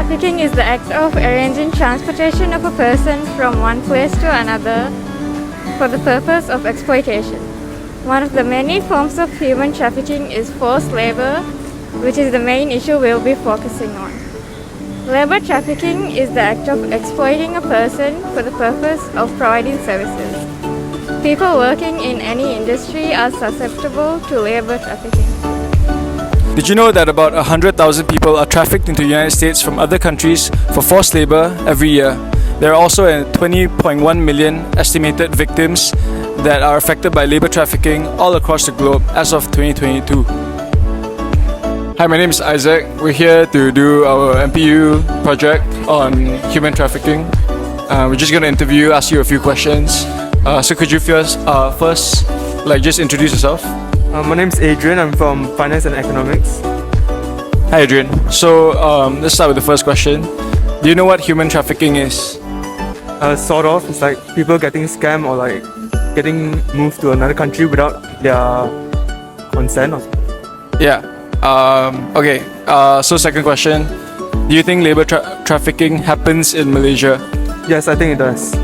Trafficking is the act of arranging transportation of a person from one place to another for the purpose of exploitation. One of the many forms of human trafficking is forced labor, which is the main issue we'll be focusing on. Labor trafficking is the act of exploiting a person for the purpose of providing services. People working in any industry are susceptible to labor trafficking. Did you know that about 100,000 people are trafficked into the United States from other countries for forced labor every year? There are also 20.1 million estimated victims that are affected by labor trafficking all across the globe as of 2022. Hi, my name is Isaac. We're here to do our MPU project on human trafficking. We're just going to ask you a few questions. So could you first just introduce yourself? My name is Adrian. I'm from Finance and Economics. Hi Adrian. So let's start with the first question. Do you know what human trafficking is? Sort of. It's like people getting scammed or like getting moved to another country without their consent. Yeah. Okay. So second question. Do you think labor trafficking happens in Malaysia? Yes, I think it does.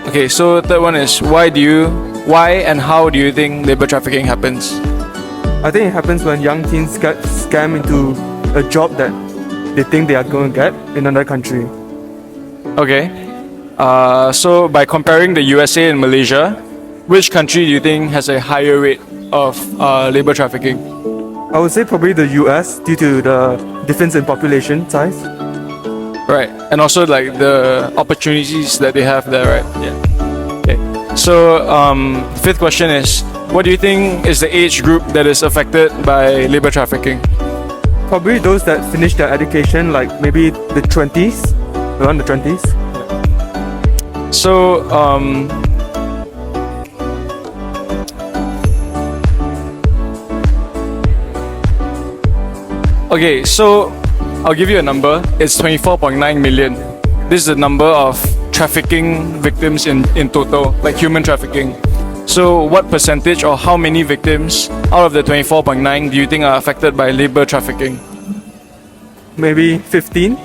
Okay, so third one is why and how do you think labor trafficking happens? I think it happens when young teens get scammed into a job that they think they are going to get in another country. Okay. So by comparing the USA and Malaysia, which country do you think has a higher rate of labor trafficking? I would say probably the US due to the difference in population size. Right, and also like the opportunities that they have there, right? Yeah. Okay. So, fifth question is, what do you think is the age group that is affected by labor trafficking? Probably those that finish their education, like maybe the 20s, around the 20s. So, okay, so I'll give you a number. It's 24.9 million. This is the number of trafficking victims in total, like human trafficking. So what percentage or how many victims out of the 24.9 do you think are affected by labor trafficking? Maybe 15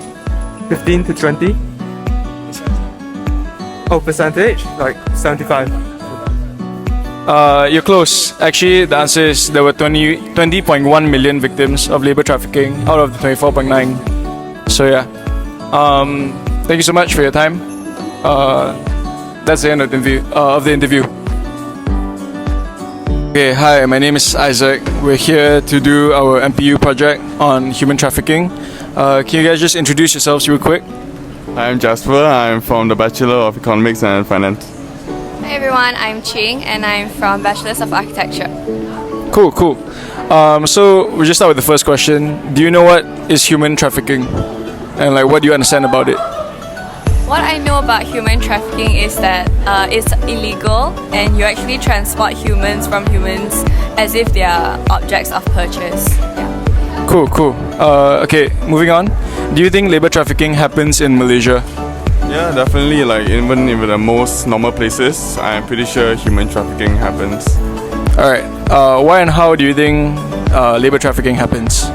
to 20. Oh, percentage? Like 75. You're close. Actually, the answer is there were 20.1 million victims of labor trafficking out of the 24.9. So yeah. Thank you so much for your time. That's the end of the interview. Okay, hi, my name is Isaac. We're here to do our MPU project on human trafficking. Can you guys just introduce yourselves real quick? I'm Jasper. I'm from the Bachelor of Economics and Finance. Hi everyone, I'm Ching and I'm from Bachelors of Architecture. Cool. So we'll just start with the first question. Do you know what is human trafficking? And like, what do you understand about it? What I know about human trafficking is that it's illegal and you actually transport humans from humans as if they are objects of purchase. Yeah. Cool. Okay, moving on. Do you think labor trafficking happens in Malaysia? Yeah, definitely. Like even in the most normal places, I'm pretty sure human trafficking happens. Alright. Why and how do you think labor trafficking happens?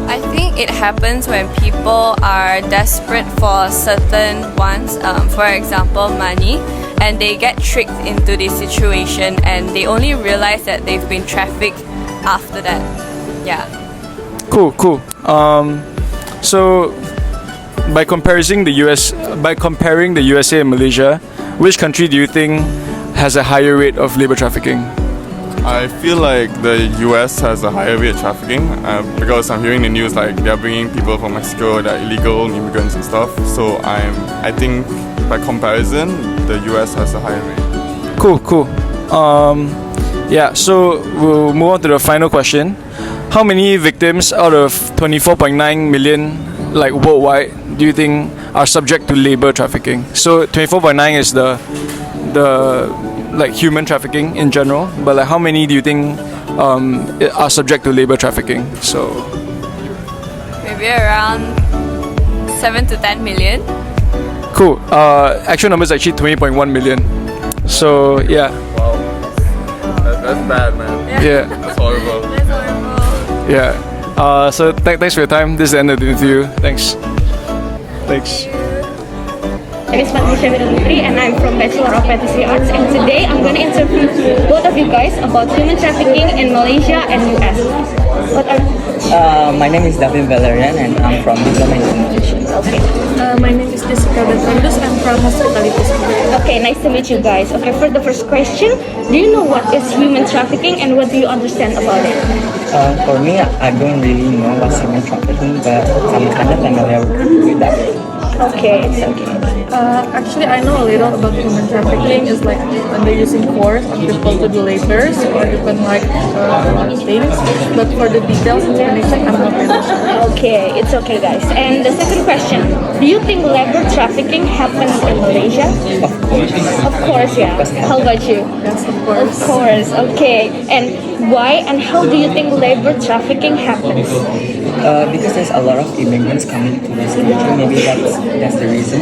I think it happens when people are desperate for certain wants, for example money, and they get tricked into this situation and they only realize that they've been trafficked after that. Yeah. Cool. So by comparing the USA and Malaysia, which country do you think has a higher rate of labor trafficking? I feel like the US has a higher rate of trafficking because I'm hearing the news like they're bringing people from Mexico that are illegal immigrants and stuff. So I think by comparison, the US has a higher rate. Cool. Yeah. So we'll move on to the final question. How many victims out of 24.9 million, like worldwide, do you think are subject to labor trafficking? So 24.9 is the like human trafficking in general, but like how many do you think are subject to labor trafficking? So Maybe around 7 to 10 million. Cool. Actual number is actually 20.1 million. So yeah. Wow. That's bad, man. Yeah. That's horrible. That's horrible. Yeah. So thanks for your time. This is the end of the interview. Thanks. Thanks. My name is Patricia Widulutri and I'm from Bachelor of Patisserie Arts, and today I'm going to interview both of you guys about human trafficking in Malaysia and US. What are My name is Davin Valerian and I'm from Diploma in Communications. Okay. My name is Jessica Betrandus. I'm from Hospitality School. Okay, nice to meet you guys. Okay, for the first question, do you know what is human trafficking and what do you understand about it? For me, I don't really know what's human trafficking, but I'm kind of familiar with that. Okay, it's okay. Actually, I know a little about human trafficking. It's like when they're using force on people to do labors or different things. But for the details and explanation, I'm not really sure. Okay, it's okay, guys. And the second question, do you think labor trafficking happens in Malaysia? Of course. Of course, yeah. How about you? Yes, of Of course. course, okay. And why and how do you think labor trafficking happens? Because there's a lot of immigrants coming to this country, maybe that's the reason.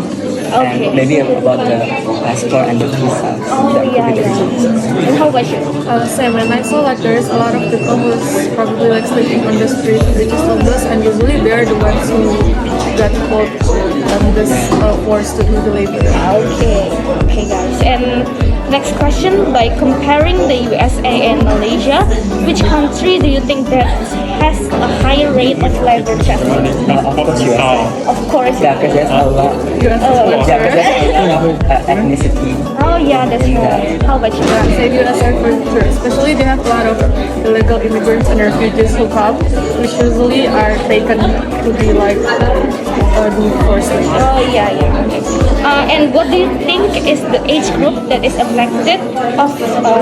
Okay. And maybe about the passport and the visa. Oh, That could yeah, be the reason. yeah. And how about you? Same, when I saw like there's a lot of people who's probably like sleeping on the street, which is homeless, and usually they're the ones who got caught this forced to do the labor. Okay, okay, guys. And next question, by comparing the USA and Malaysia, which country do you think that has a higher rate of labor trafficking? Of course, USA. Of course, Yeah, because there's a lot. Oh, Yeah, because there's ethnicity. oh yeah, that's right. How about you? Say USA for sure. Especially they have a lot of illegal immigrants and refugees who come, which usually are taken to be like do forced labor. Oh yeah, yeah. Okay. And what do you think is the age group that is affected of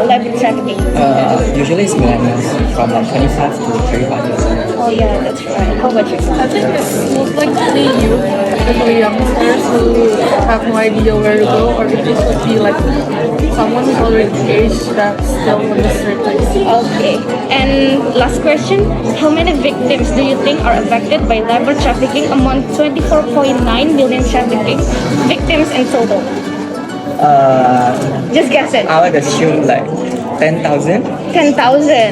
labor trafficking? Usually it's millennials from like 25 to 35 years old. Oh yeah, that's right. How about you? I think it's most likely youth, especially youngsters who have no idea where to go, or it just would be like someone who's already aged that's still on the street. Okay. And last question, how many victims do you think are affected by labor trafficking among 24.9 million trafficking victims in total? Just guess it. I would assume like 10,000. 10,000.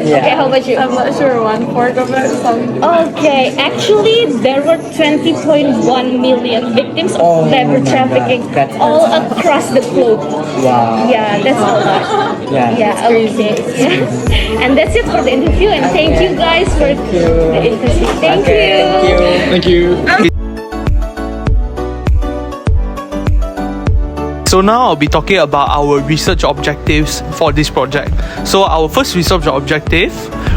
Yeah. Okay, how about you? I'm not sure 1/4 of it. Some Okay, actually there were 20.1 million victims of Oh labor my trafficking God, that's all across the globe. Wow. Yeah, that's a lot. Yeah. Yeah, okay. And that's it for the interview, and thank you guys for the interview. Thank you. Thank you. So now I'll be talking about our research objectives for this project. So our first research objective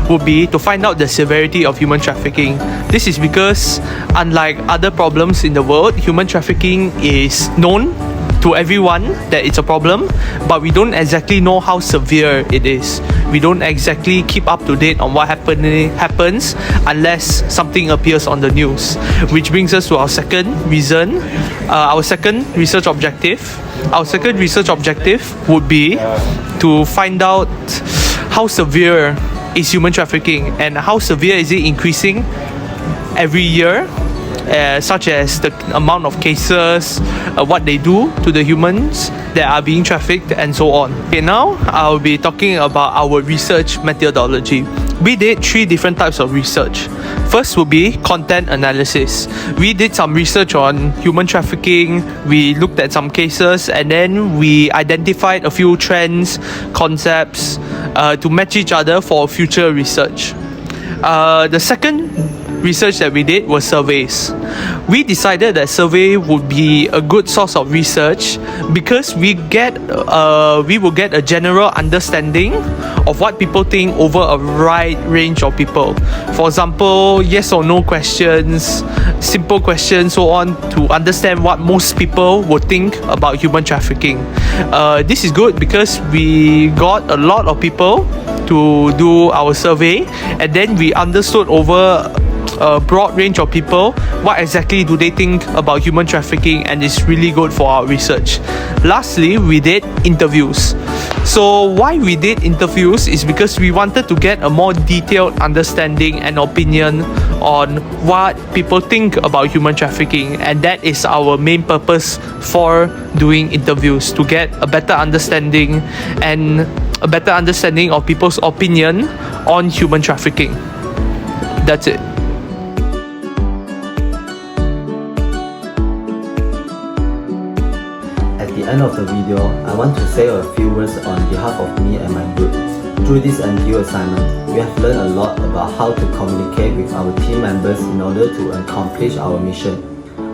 would be to find out the severity of human trafficking. This is because unlike other problems in the world, human trafficking is known to everyone that it's a problem, but we don't exactly know how severe it is. We don't exactly keep up to date on what happens unless something appears on the news. Which brings us to our second reason, our second research objective. Our second research objective would be to find out how severe is human trafficking and how severe is it increasing every year, such as the amount of cases, what they do to the humans that are being trafficked, and so on. Okay, now I'll be talking about our research methodology. We did 3 different types of research. First would be content analysis. We did some research on human trafficking, we looked at some cases, and then we identified a few trends, concepts to match each other for future research. The second research that we did was surveys. We decided that survey would be a good source of research because we will get a general understanding of what people think over a wide range of people. For example, yes or no questions, simple questions, so on, to understand what most people would think about human trafficking. This is good because we got a lot of people to do our survey, and then we understood over a broad range of people what exactly do they think about human trafficking, and it's really good for our research. Lastly, we did interviews. So why we did interviews is because we wanted to get a more detailed understanding and opinion on what people think about human trafficking, and that is our main purpose for doing interviews, to get a better understanding of people's opinion on human trafficking. That's it. end of the video, I want to say a few words on behalf of me and my group. Through this MPU assignment, we have learned a lot about how to communicate with our team members in order to accomplish our mission.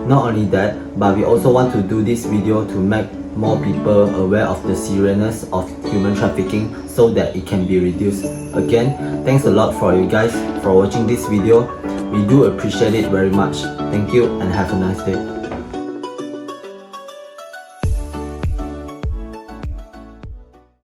Not only that, but we also want to do this video to make more people aware of the seriousness of human trafficking so that it can be reduced. Again, thanks a lot for you guys for watching this video. We do appreciate it very much. Thank you and have a nice day.